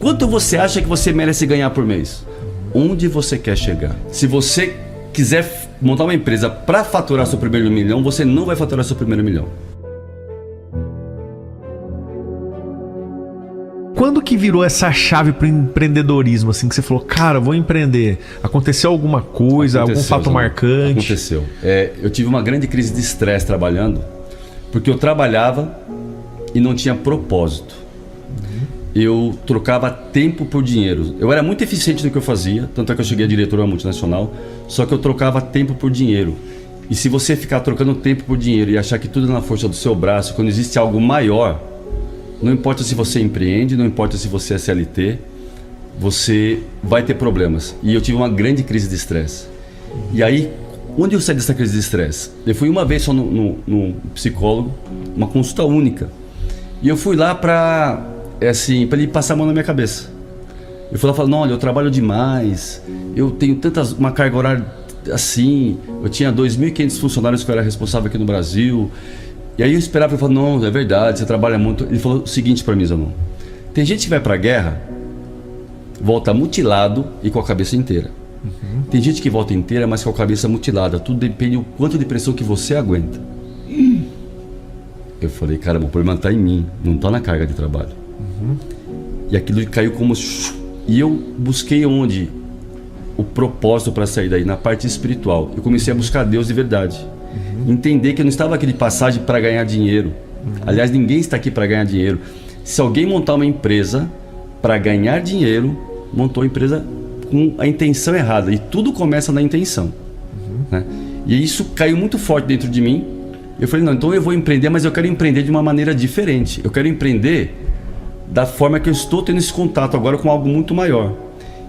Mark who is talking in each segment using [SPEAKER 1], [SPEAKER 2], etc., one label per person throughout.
[SPEAKER 1] Quanto você acha que você merece ganhar por mês? Onde você quer chegar? Se você quiser montar uma empresa para faturar seu primeiro milhão, você não vai faturar seu primeiro milhão.
[SPEAKER 2] Quando que virou essa chave pro empreendedorismo, assim, que você falou, cara, vou empreender? Aconteceu alguma coisa, algum fato marcante?
[SPEAKER 1] Aconteceu. Eu tive uma grande crise de estresse trabalhando, porque eu trabalhava e não tinha propósito. Eu trocava tempo por dinheiro. Eu era muito eficiente no que eu fazia, tanto é que eu cheguei a diretor de uma multinacional, só que eu trocava tempo por dinheiro. E se você ficar trocando tempo por dinheiro e achar que tudo é na força do seu braço, quando existe algo maior, não importa se você empreende, não importa se você é CLT, você vai ter problemas. E eu tive uma grande crise de estresse. E aí, onde eu saí dessa crise de estresse? Eu fui uma vez só no psicólogo, uma consulta única. E eu fui lá para ele passar a mão na minha cabeça. Eu fui lá e falei, não, olha, eu trabalho demais, eu tenho uma carga horária assim, eu tinha 2.500 funcionários que eu era responsável aqui no Brasil. E aí eu esperava, ele falou, não, é verdade, você trabalha muito. Ele falou o seguinte para mim, Zanon, tem gente que vai pra guerra, volta mutilado e com a cabeça inteira. Tem gente que volta inteira, mas com a cabeça mutilada. Tudo depende do quanto de pressão que você aguenta. Eu falei, caramba, o problema tá em mim, não tá na carga de trabalho. E aquilo caiu como... E eu busquei onde? O propósito para sair daí, na parte espiritual. Eu comecei a buscar Deus de verdade. Entender que eu não estava aqui de passagem para ganhar dinheiro. Aliás, ninguém está aqui para ganhar dinheiro. Se alguém montar uma empresa para ganhar dinheiro, montou a empresa com a intenção errada. E tudo começa na intenção. Né? E isso caiu muito forte dentro de mim. Eu falei, não, então eu vou empreender, mas eu quero empreender de uma maneira diferente. Eu quero empreender da forma que eu estou tendo esse contato agora com algo muito maior.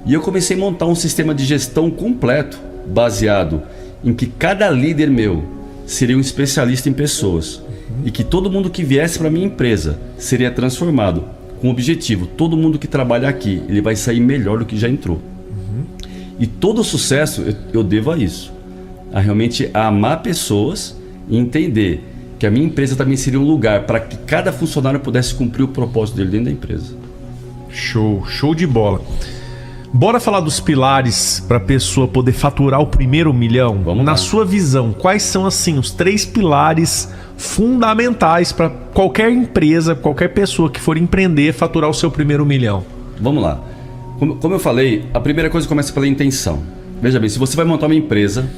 [SPEAKER 1] E eu comecei a montar um sistema de gestão completo, baseado em que cada líder meu seria um especialista em pessoas. E que todo mundo que viesse para a minha empresa seria transformado com o objetivo, todo mundo que trabalha aqui, ele vai sair melhor do que já entrou. E todo o sucesso eu devo a isso. A realmente amar pessoas e entender que a minha empresa também seria um lugar para que cada funcionário pudesse cumprir o propósito dele dentro da empresa.
[SPEAKER 2] Show de bola. Bora falar dos pilares para a pessoa poder faturar o primeiro milhão?
[SPEAKER 1] Vamos
[SPEAKER 2] Na
[SPEAKER 1] lá.
[SPEAKER 2] sua visão, quais são assim os 3 pilares fundamentais para qualquer empresa, qualquer pessoa que for empreender faturar o seu primeiro milhão?
[SPEAKER 1] Vamos lá. Como eu falei, a primeira coisa começa pela intenção. Veja bem, se você vai montar uma empresa,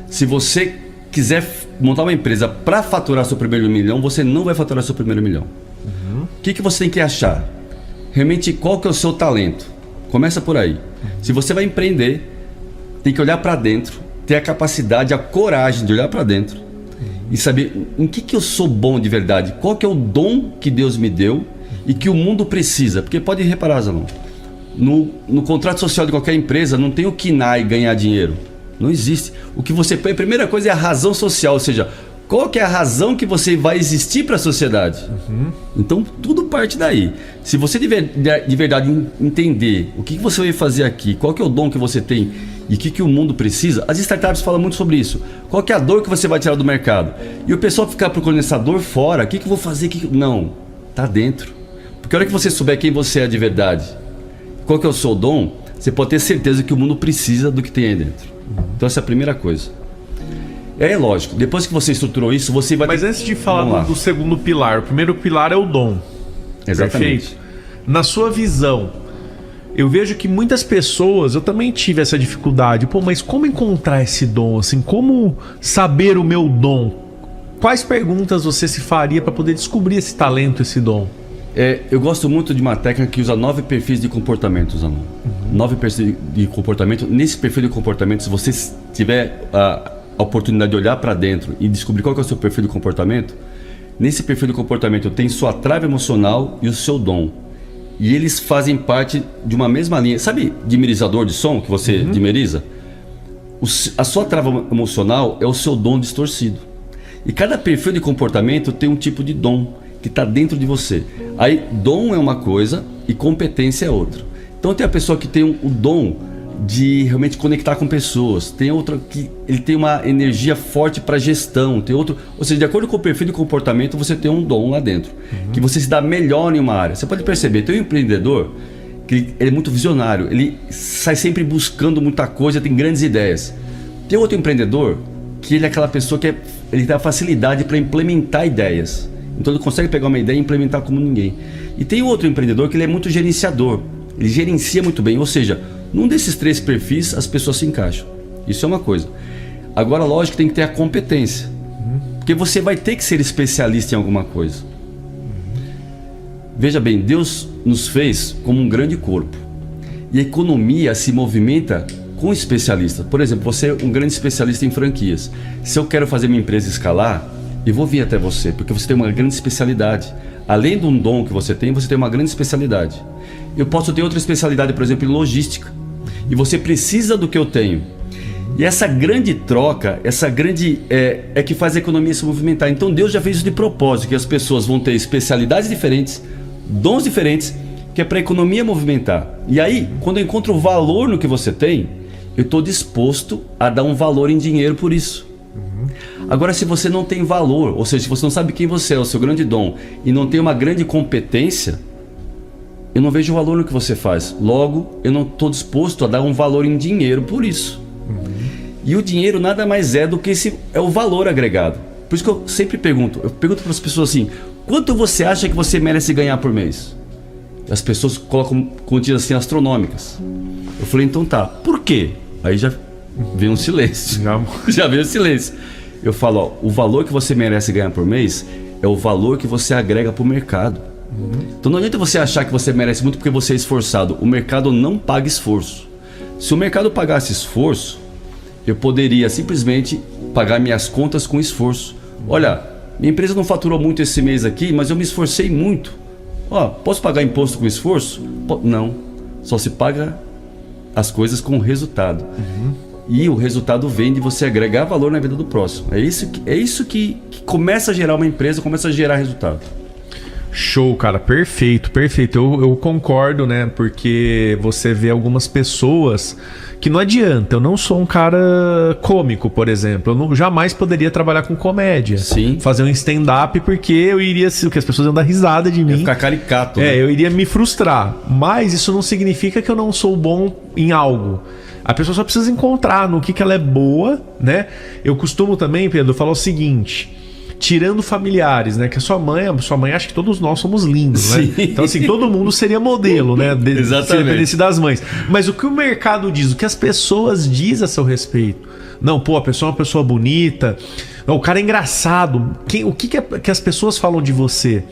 [SPEAKER 1] se você quiser montar uma empresa para faturar seu primeiro milhão, você não vai faturar seu primeiro milhão. O que você tem que achar? Realmente, qual que é o seu talento? Começa por aí. Se você vai empreender, tem que olhar para dentro, ter a capacidade, a coragem de olhar para dentro e saber em que eu sou bom de verdade, qual que é o dom que Deus me deu e que o mundo precisa. Porque pode reparar, Zanon, no contrato social de qualquer empresa não tem o KINAI ganhar dinheiro. Não existe. O que você põe, a primeira coisa é a razão social, ou seja, qual que é a razão que você vai existir para a sociedade? Então tudo parte daí. Se você de verdade entender o que você vai fazer aqui, qual que é o dom que você tem e o que o mundo precisa, as startups falam muito sobre isso. Qual que é a dor que você vai tirar do mercado? E o pessoal ficar procurando essa dor fora, o que eu vou fazer? Não, tá dentro. Porque a hora que você souber quem você é de verdade, qual que é o seu dom, você pode ter certeza que o mundo precisa do que tem aí dentro. Então essa é a primeira coisa. É lógico, depois que você estruturou isso, você vai...
[SPEAKER 2] Mas antes de falar do segundo pilar, o primeiro pilar é o dom.
[SPEAKER 1] Exatamente.
[SPEAKER 2] Perfeito? Na sua visão, eu vejo que muitas pessoas, eu também tive essa dificuldade. Mas como encontrar esse dom? Assim, como saber o meu dom? Quais perguntas você se faria para poder descobrir esse talento, esse dom?
[SPEAKER 1] Eu gosto muito de uma técnica que usa 9 perfis de comportamento, Zanon. 9 perfis de comportamento. Nesse perfil de comportamento, se você tiver a oportunidade de olhar para dentro e descobrir qual que é o seu perfil de comportamento, nesse perfil de comportamento tem sua trava emocional e o seu dom. E eles fazem parte de uma mesma linha. Sabe dimerizador de som que você dimeriza? A sua trava emocional é o seu dom distorcido. E cada perfil de comportamento tem um tipo de dom que está dentro de você. Aí dom é uma coisa e competência é outra. Então tem a pessoa que tem o dom de realmente conectar com pessoas, tem outra que ele tem uma energia forte para gestão, tem outro, ou seja, de acordo com o perfil de comportamento você tem um dom lá dentro, que você se dá melhor em uma área. Você pode perceber, tem um empreendedor que ele é muito visionário, ele sai sempre buscando muita coisa, tem grandes ideias. Tem outro empreendedor que ele é aquela pessoa que ele tem a facilidade para implementar ideias. Então ele consegue pegar uma ideia e implementar como ninguém. E tem outro empreendedor que ele é muito gerenciador. Ele gerencia muito bem, ou seja, num desses 3 perfis as pessoas se encaixam. Isso é uma coisa. Agora, lógico, tem que ter a competência. Porque você vai ter que ser especialista em alguma coisa. Veja bem, Deus nos fez como um grande corpo. E a economia se movimenta com especialistas. Por exemplo, você é um grande especialista em franquias. Se eu quero fazer minha empresa escalar, eu vou vir até você, porque você tem uma grande especialidade. Além de um dom que você tem uma grande especialidade. Eu posso ter outra especialidade, por exemplo, em logística. E você precisa do que eu tenho. E essa grande troca, essa grande é que faz a economia se movimentar. Então Deus já fez isso de propósito, que as pessoas vão ter especialidades diferentes, dons diferentes, que é para a economia movimentar. E aí, quando eu encontro valor no que você tem, eu estou disposto a dar um valor em dinheiro por isso. Agora, se você não tem valor, ou seja, se você não sabe quem você é, o seu grande dom, e não tem uma grande competência, eu não vejo valor no que você faz. Logo, eu não estou disposto a dar um valor em dinheiro por isso. E o dinheiro nada mais é do que é o valor agregado. Por isso que eu sempre pergunto para as pessoas assim: quanto você acha que você merece ganhar por mês? As pessoas colocam quantias assim astronômicas. Eu falei, então tá, por quê? Aí já vem um silêncio. Já veio o silêncio. Eu falo, ó, o valor que você merece ganhar por mês é o valor que você agrega para o mercado. Então não adianta você achar que você merece muito porque você é esforçado. O mercado não paga esforço. Se o mercado pagasse esforço, eu poderia simplesmente pagar minhas contas com esforço. Olha, minha empresa não faturou muito esse mês aqui, mas eu me esforcei muito. Ó, posso pagar imposto com esforço? Não, só se paga as coisas com resultado. E o resultado vem de você agregar valor na vida do próximo. É isso que começa a gerar uma empresa, começa a gerar resultado.
[SPEAKER 2] Show, cara, perfeito. Eu concordo, né? Porque você vê algumas pessoas que não adianta. Eu não sou um cara cômico, por exemplo. Eu jamais poderia trabalhar com comédia.
[SPEAKER 1] Sim.
[SPEAKER 2] Fazer um stand-up, porque eu iria... que as pessoas iam dar risada de mim.
[SPEAKER 1] Ia ficar caricato. Né?
[SPEAKER 2] Eu iria me frustrar. Mas isso não significa que eu não sou bom em algo. A pessoa só precisa encontrar no que ela é boa, né? Eu costumo também, Pedro, falar o seguinte... Tirando familiares, né? Que a sua mãe acha que todos nós somos lindos, né? Então, assim, todo mundo seria modelo, né?
[SPEAKER 1] Exatamente.
[SPEAKER 2] Se das mães. Mas o que o mercado diz, o que as pessoas dizem a seu respeito? Não, pô, a pessoa é uma pessoa bonita. Não, o cara é engraçado. O que as pessoas falam de você?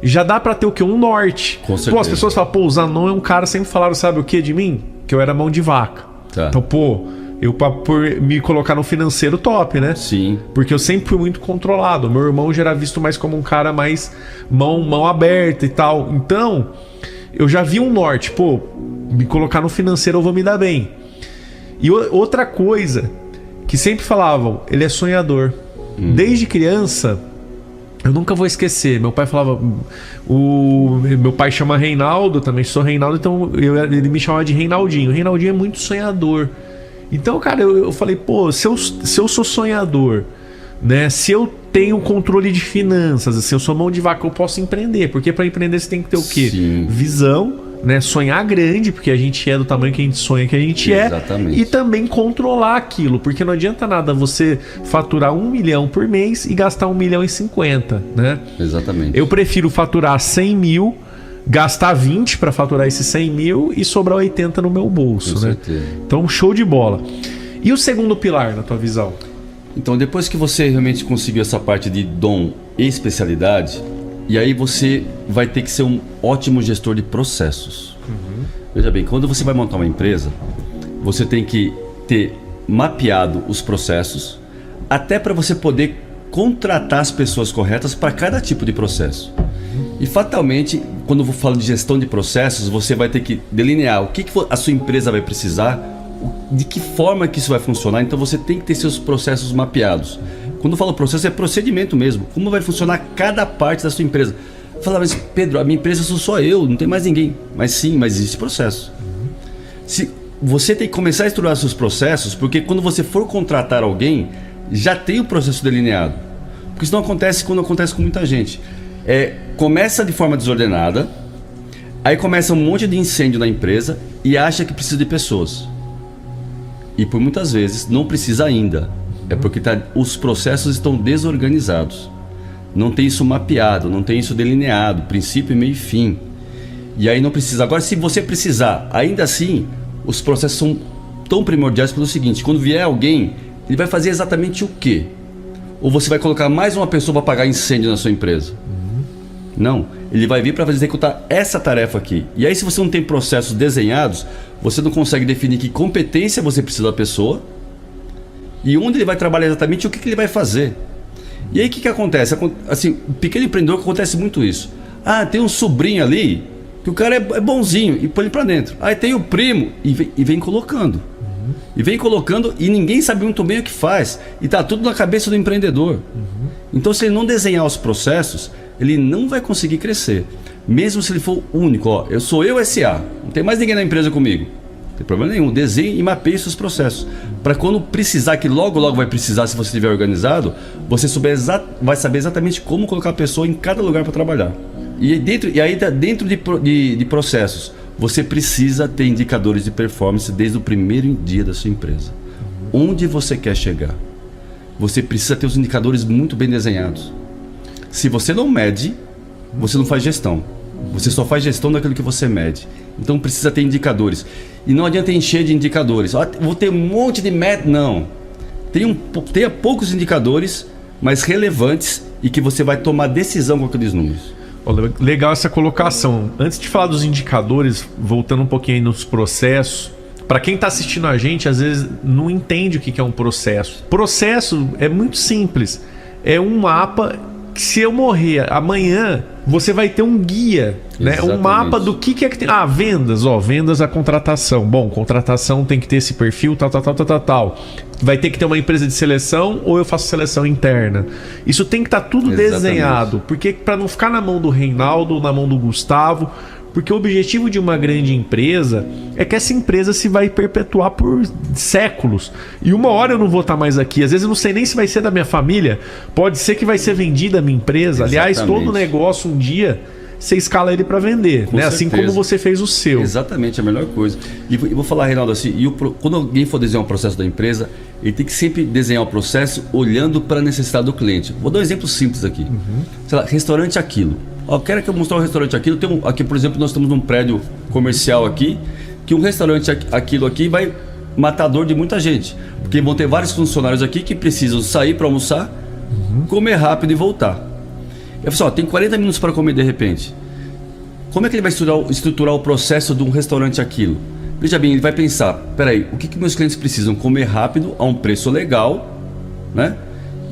[SPEAKER 2] Já dá pra ter o quê? Um norte.
[SPEAKER 1] Com certeza.
[SPEAKER 2] Pô, as pessoas falam, pô, o Zanon é um cara, sempre falaram, sabe o que de mim? Que eu era mão de vaca.
[SPEAKER 1] Tá.
[SPEAKER 2] Então, pô... por me colocar no financeiro top, né?
[SPEAKER 1] Sim.
[SPEAKER 2] Porque eu sempre fui muito controlado. Meu irmão já era visto mais como um cara mais mão aberta e tal. Então, eu já vi um norte. Pô, me colocar no financeiro eu vou me dar bem. E outra coisa que sempre falavam, ele é sonhador. Desde criança, eu nunca vou esquecer. Meu pai falava... Meu pai chama Reinaldo, também sou Reinaldo, então ele me chamava de Reinaldinho. Reinaldinho é muito sonhador. Então, cara, eu falei, pô, se eu sou sonhador, né? Se eu tenho controle de finanças, se eu sou mão de vaca, eu posso empreender. Porque para empreender você tem que ter o quê?
[SPEAKER 1] Sim.
[SPEAKER 2] Visão, né? Sonhar grande, porque a gente é do tamanho que a gente sonha que a gente
[SPEAKER 1] Exatamente.
[SPEAKER 2] E também controlar aquilo. Porque não adianta nada você faturar 1 milhão por mês e gastar 1,50 milhão, né?
[SPEAKER 1] Exatamente.
[SPEAKER 2] Eu prefiro faturar 100 mil... gastar 20 para faturar esses 100 mil e sobrar 80 no meu bolso,
[SPEAKER 1] Com
[SPEAKER 2] né?
[SPEAKER 1] certeza.
[SPEAKER 2] Então, show de bola. E o segundo pilar, na tua visão?
[SPEAKER 1] Então, depois que você realmente conseguiu essa parte de dom e especialidade, e aí você vai ter que ser um ótimo gestor de processos. Veja bem, quando você vai montar uma empresa, você tem que ter mapeado os processos, até para você poder contratar as pessoas corretas para cada tipo de processo. E fatalmente, quando eu vou falar de gestão de processos, você vai ter que delinear o que a sua empresa vai precisar, de que forma que isso vai funcionar. Então você tem que ter seus processos mapeados. Quando eu falo processo, é procedimento mesmo. Como vai funcionar cada parte da sua empresa. Falar, mas Pedro, a minha empresa sou só eu, não tem mais ninguém. Mas sim, mas existe processo. Você tem que começar a estruturar seus processos, porque quando você for contratar alguém, já tem o processo delineado. Porque isso não acontece quando acontece com muita gente. Começa de forma desordenada, Aí começa um monte de incêndio na empresa e acha que precisa de pessoas. E por muitas vezes não precisa ainda. É porque os processos estão desorganizados. Não tem isso mapeado, não tem isso delineado, princípio, meio e fim. E aí não precisa. Agora, se você precisar, ainda assim, os processos são tão primordiais pelo seguinte: quando vier alguém, ele vai fazer exatamente o quê? Ou você vai colocar mais uma pessoa para apagar incêndio na sua empresa? Não, ele vai vir para executar essa tarefa aqui. E aí, se você não tem processos desenhados, você não consegue definir que competência você precisa da pessoa e onde ele vai trabalhar exatamente, o que ele vai fazer. E aí o que acontece? Assim, o pequeno empreendedor, acontece muito isso. Ah, tem um sobrinho ali que o cara é bonzinho e põe ele para dentro. Aí tem o primo e vem colocando. E vem colocando e ninguém sabe muito bem o que faz. E tá tudo na cabeça do empreendedor. Então, se ele não desenhar os processos, ele não vai conseguir crescer. Mesmo se ele for único. Ó, eu sou eu SA, não tem mais ninguém na empresa comigo. Não tem problema nenhum. Desenhe e mapeie seus processos. Para quando precisar, que logo vai precisar, se você estiver organizado, você vai saber exatamente como colocar a pessoa em cada lugar para trabalhar. E aí dentro de processos, você precisa ter indicadores de performance desde o primeiro dia da sua empresa. Onde você quer chegar? Você precisa ter os indicadores muito bem desenhados. Se você não mede, você não faz gestão. Você só faz gestão daquilo que você mede. Então precisa ter indicadores. E não adianta encher de indicadores. Vou ter um monte de meta. Não. Tenha poucos indicadores, mas relevantes e que você vai tomar decisão com aqueles números.
[SPEAKER 2] Legal essa colocação. Antes de falar dos indicadores, voltando um pouquinho aí nos processos, para quem está assistindo a gente, às vezes não entende o que é um processo. Processo é muito simples. É um mapa que, se eu morrer amanhã, você vai ter um guia, né? Um mapa do que é que tem. Ah, vendas, vendas a contratação. Bom, contratação tem que ter esse perfil, tal. Vai ter que ter uma empresa de seleção ou eu faço seleção interna. Isso tem que estar tudo desenhado, porque para não ficar na mão do Reinaldo, na mão do Gustavo, porque o objetivo de uma grande empresa é que essa empresa se vai perpetuar por séculos. E uma hora eu não vou estar mais aqui. Às vezes eu não sei nem se vai ser da minha família. Pode ser que vai ser vendida a minha empresa. Aliás, todo negócio um dia você escala ele para vender, né? Assim como você fez o seu.
[SPEAKER 1] Exatamente, a melhor coisa. E vou falar, Reinaldo, assim, quando alguém for desenhar um processo da empresa, ele tem que sempre desenhar o processo olhando para a necessidade do cliente. Vou dar um exemplo simples aqui. Sei lá, restaurante Aquilo. Quero que eu mostrar o restaurante Aquilo. Aqui, por exemplo, nós estamos num prédio comercial aqui, que um restaurante Aquilo aqui vai matar a dor de muita gente. Porque vão ter vários funcionários aqui que precisam sair para almoçar, comer rápido e voltar. Eu falo assim, tem 40 minutos para comer de repente. Como é que ele vai estruturar o processo de um restaurante Aquilo? Veja bem, ele vai pensar, peraí, o que meus clientes precisam? Comer rápido, a um preço legal, né?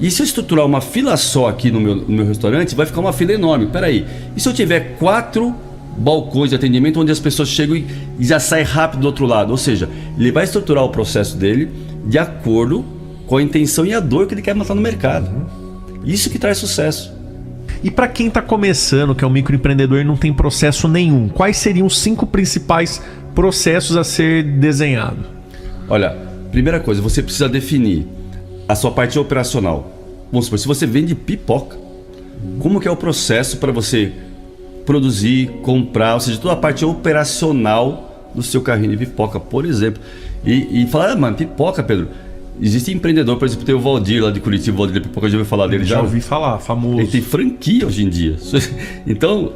[SPEAKER 1] E se eu estruturar uma fila só aqui no meu restaurante, vai ficar uma fila enorme. Peraí, e se eu tiver 4 balcões de atendimento onde as pessoas chegam e já saem rápido do outro lado? Ou seja, ele vai estruturar o processo dele de acordo com a intenção e a dor que ele quer matar no mercado. Isso que traz sucesso.
[SPEAKER 2] E para quem está começando, que é um microempreendedor e não tem processo nenhum, quais seriam os 5 principais processos a ser desenhado?
[SPEAKER 1] Olha, primeira coisa, você precisa definir a sua parte operacional. Vamos supor, se você vende pipoca, como que é o processo para você produzir, comprar, ou seja, toda a parte operacional do seu carrinho de pipoca, por exemplo. E falar, mano, pipoca, Pedro. Existe empreendedor, por exemplo, tem o Valdir lá de Curitiba, o Valdir Pipoca, já ouviu falar dele?
[SPEAKER 2] Já ouvi falar, famoso.
[SPEAKER 1] Ele tem franquia hoje em dia. Então,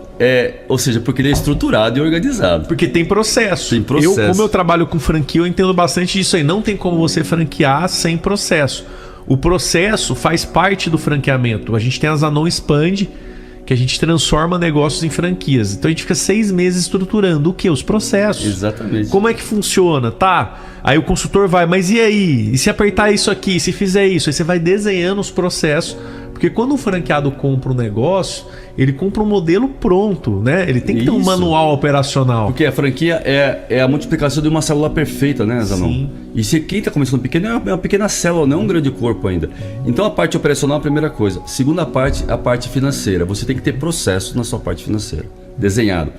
[SPEAKER 1] ou seja, porque ele é estruturado e organizado.
[SPEAKER 2] Porque tem processo.
[SPEAKER 1] Tem processo.
[SPEAKER 2] Como eu trabalho com franquia, eu entendo bastante disso aí. Não tem como você franquear sem processo. O processo faz parte do franqueamento. A gente tem a Zanon Expand, que a gente transforma negócios em franquias. Então a gente fica 6 meses estruturando o quê? Os processos.
[SPEAKER 1] Exatamente.
[SPEAKER 2] Como é que funciona? Tá. Aí o consultor vai, mas e aí? E se apertar isso aqui? Se fizer isso? Aí você vai desenhando os processos. Porque quando um franqueado compra um negócio, ele compra um modelo pronto, né? Ele tem que ter um manual operacional.
[SPEAKER 1] Porque a franquia é a multiplicação de uma célula perfeita, né, Zanon? Sim. E se quem está começando pequeno é uma pequena célula, não é um grande corpo ainda. Então a parte operacional é a primeira coisa. Segunda parte, a parte financeira. Você tem que ter processo na sua parte financeira, desenhado.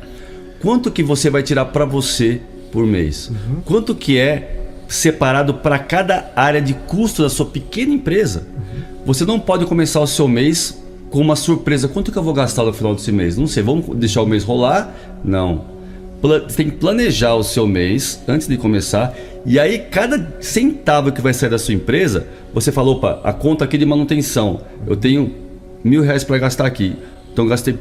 [SPEAKER 1] Quanto que você vai tirar para você por mês? Quanto que é separado para cada área de custo da sua pequena empresa? Você não pode começar o seu mês com uma surpresa. Quanto que eu vou gastar no final desse mês? Não sei, vamos deixar o mês rolar? Não. Você tem que planejar o seu mês antes de começar. E aí, cada centavo que vai sair da sua empresa, você fala, opa, a conta aqui de manutenção, eu tenho R$1.000 para gastar aqui. Então, gastei...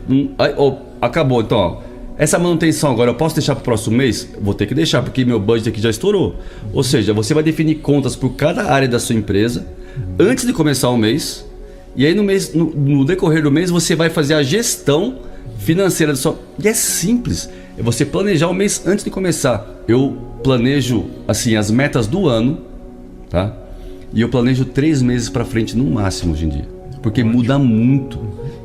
[SPEAKER 1] acabou. Então, ó, essa manutenção agora, eu posso deixar para o próximo mês? Vou ter que deixar, porque meu budget aqui já estourou. Ou seja, você vai definir contas por cada área da sua empresa antes de começar o mês. E aí, no decorrer do mês, você vai fazer a gestão financeira da sua... E é simples. É você planejar o mês antes de começar. Eu planejo, assim, as metas do ano, tá? E eu planejo 3 meses para frente no máximo hoje em dia. Porque muda muito.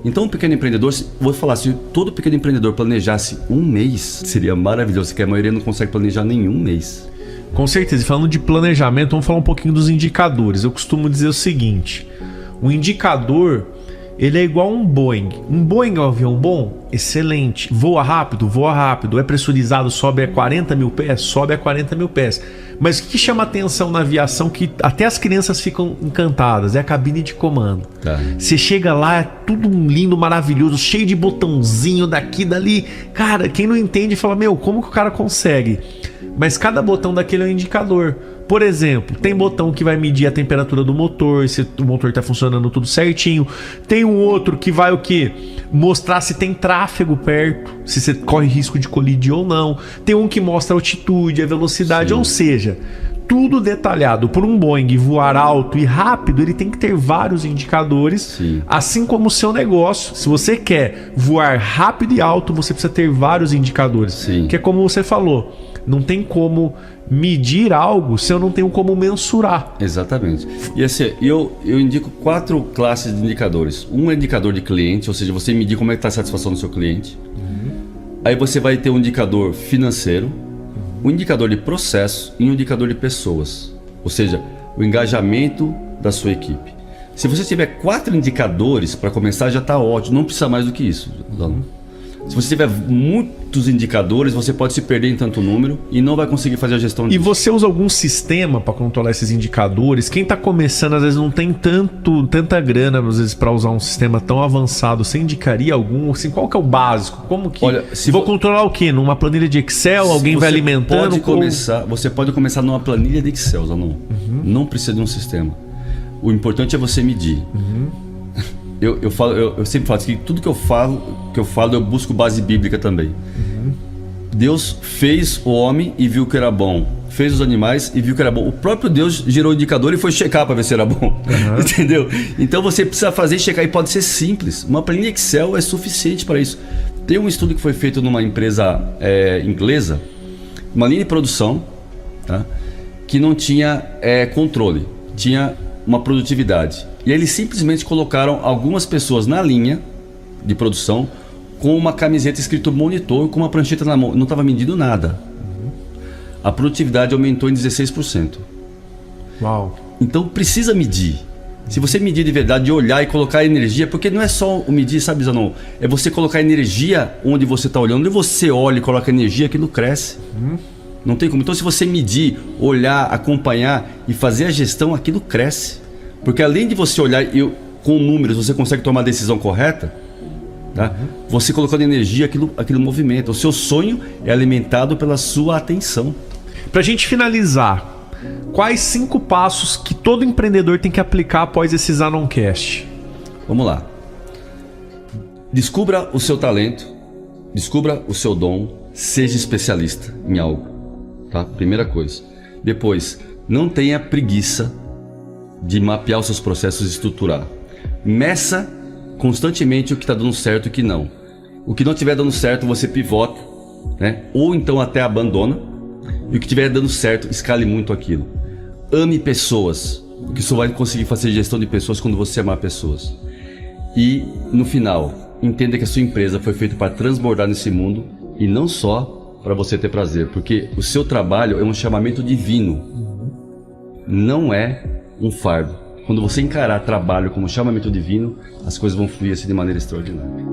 [SPEAKER 1] Então, um pequeno empreendedor, vou falar, se todo pequeno empreendedor planejasse um mês, seria maravilhoso, porque a maioria não consegue planejar nenhum mês.
[SPEAKER 2] Com certeza. E falando de planejamento, vamos falar um pouquinho dos indicadores. Eu costumo dizer o seguinte: o indicador, ele é igual a um Boeing. Um Boeing é um avião bom? Excelente. Voa rápido? Voa rápido. É pressurizado? Sobe a 40 mil pés? Sobe a 40 mil pés. Mas o que chama atenção na aviação, que até as crianças ficam encantadas, é a cabine de comando.
[SPEAKER 1] Tá.
[SPEAKER 2] Você chega lá, é tudo lindo, maravilhoso, cheio de botãozinho daqui, dali. Cara, quem não entende fala, meu, como que o cara consegue? Mas cada botão daquele é um indicador. Por exemplo, tem botão que vai medir a temperatura do motor, se o motor está funcionando tudo certinho. Tem um outro que vai o quê? Mostrar se tem tráfego perto, se você corre risco de colidir ou não. Tem um que mostra a altitude, a velocidade, ou seja, tudo detalhado. Por um Boeing voar alto e rápido, ele tem que ter vários indicadores.
[SPEAKER 1] Sim.
[SPEAKER 2] Assim como o seu negócio. Se você quer voar rápido e alto, você precisa ter vários indicadores.
[SPEAKER 1] Sim.
[SPEAKER 2] Que é como você falou, não tem como medir algo se eu não tenho como mensurar.
[SPEAKER 1] Exatamente. E assim, eu indico 4 classes de indicadores. Um é indicador de cliente, ou seja, você medir como é que está a satisfação do seu cliente. Aí você vai ter um indicador financeiro, um indicador de processo e um indicador de pessoas. Ou seja, o engajamento da sua equipe. Se você tiver 4 indicadores para começar, já está ótimo. Não precisa mais do que isso. Se você tiver muitos indicadores, você pode se perder em tanto número e não vai conseguir fazer a gestão disso.
[SPEAKER 2] E você usa algum sistema para controlar esses indicadores? Quem está começando, às vezes, não tem tanta grana, às vezes, para usar um sistema tão avançado. Você indicaria algum? Assim, qual que é o básico? Como que...
[SPEAKER 1] Olha,
[SPEAKER 2] vou controlar o quê? Numa planilha de Excel? Alguém vai alimentando?
[SPEAKER 1] Você pode começar numa planilha de Excel, Zanon. Não precisa de um sistema. O importante é você medir. Eu sempre falo que tudo que eu falo, eu busco base bíblica também. Deus fez o homem e viu que era bom. Fez os animais e viu que era bom. O próprio Deus gerou o indicador e foi checar para ver se era bom. Entendeu? Então você precisa fazer e checar, e pode ser simples. Uma planilha Excel é suficiente para isso. Tem um estudo que foi feito numa empresa inglesa, uma linha de produção, tá? Que não tinha controle, tinha uma produtividade. E eles simplesmente colocaram algumas pessoas na linha de produção com uma camiseta escrito monitor, com uma prancheta na mão. Não estava medindo nada. A produtividade aumentou em 16%.
[SPEAKER 2] Uau!
[SPEAKER 1] Então precisa medir. Se você medir de verdade, olhar e colocar energia, porque não é só o medir, sabe, Zanon? É você colocar energia onde você está olhando. Onde você olha e coloca energia, aquilo cresce. Não tem como. Então, se você medir, olhar, acompanhar e fazer a gestão, aquilo cresce. Porque além de você olhar com números, você consegue tomar a decisão correta, tá? Você colocando energia, aquilo movimenta. O seu sonho é alimentado pela sua atenção.
[SPEAKER 2] Pra gente finalizar, quais 5 passos que todo empreendedor tem que aplicar após esse Zanoncast?
[SPEAKER 1] Vamos lá. Descubra o seu talento, descubra o seu dom, seja especialista em algo, tá? Primeira coisa. Depois, não tenha preguiça de mapear os seus processos e estruturar. Meça constantemente o que está dando certo e o que não. O que não estiver dando certo, você pivota, né? Ou então até abandona. E o que estiver dando certo, escale muito aquilo. Ame pessoas, porque só vai conseguir fazer gestão de pessoas quando você amar pessoas. E, no final, entenda que a sua empresa foi feita para transbordar nesse mundo e não só para você ter prazer, porque o seu trabalho é um chamamento divino. Não é um fardo. Quando você encarar trabalho como chamamento divino, as coisas vão fluir assim de maneira extraordinária.